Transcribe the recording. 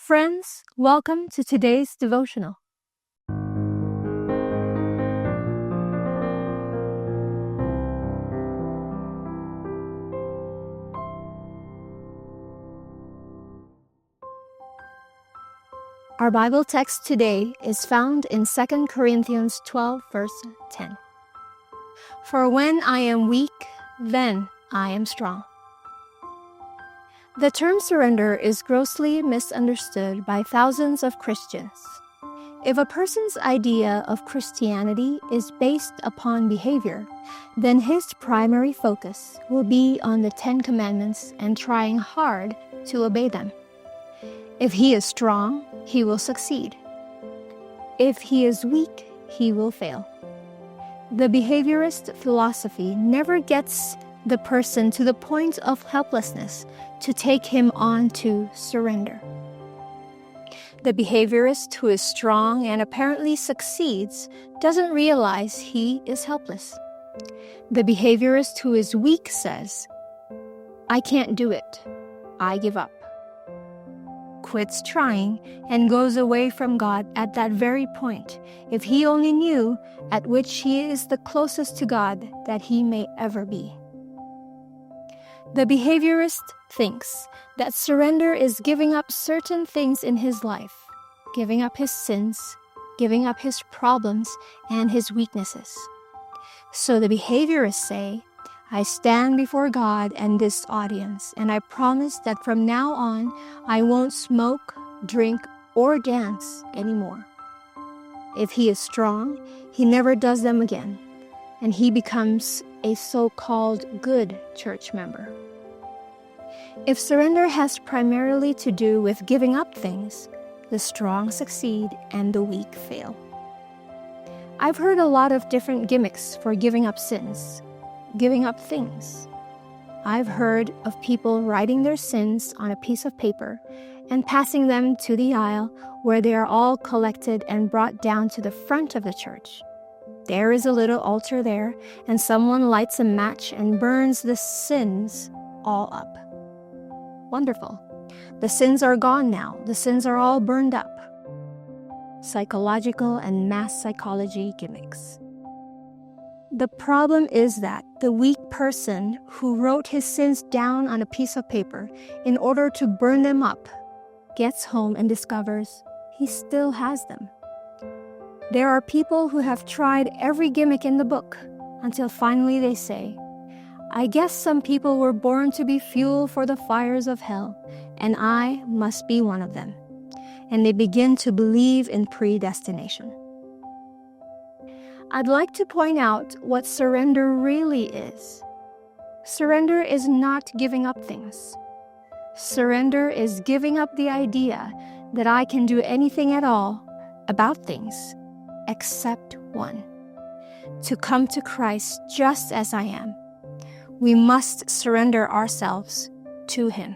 Friends, welcome to today's devotional. Our Bible text today is found in 2 Corinthians 12, verse 10. For when I am weak, then I am strong. The term surrender is grossly misunderstood by thousands of Christians. If a person's idea of Christianity is based upon behavior, then his primary focus will be on the 10 Commandments and trying hard to obey them. If he is strong, he will succeed. If he is weak, he will fail. The behaviorist philosophy never gets the person to the point of helplessness to take him on to surrender. The behaviorist who is strong and apparently succeeds doesn't realize he is helpless. The behaviorist who is weak says, "I can't do it. I give up," quits trying, and goes away from God at that very point, if he only knew at which he is the closest to God that he may ever be. The behaviorist thinks that surrender is giving up certain things in his life, giving up his sins, giving up his problems and his weaknesses. So the behaviorists say, "I stand before God and this audience, and I promise that from now on, I won't smoke, drink, or dance anymore." If he is strong, he never does them again, and he becomes a so-called good church member. If surrender has primarily to do with giving up things, the strong succeed and the weak fail. I've heard a lot of different gimmicks for giving up sins, giving up things. I've heard of people writing their sins on a piece of paper and passing them to the aisle where they are all collected and brought down to the front of the church. There is a little altar there, and someone lights a match and burns the sins all up. Wonderful. The sins are gone now. The sins are all burned up. Psychological and mass psychology gimmicks. The problem is that the weak person who wrote his sins down on a piece of paper in order to burn them up gets home and discovers he still has them. There are people who have tried every gimmick in the book until finally they say, "I guess some people were born to be fuel for the fires of hell, and I must be one of them." And they begin to believe in predestination. I'd like to point out what surrender really is. Surrender is not giving up things. Surrender is giving up the idea that I can do anything at all about things except one: to come to Christ just as I am. We must surrender ourselves to Him.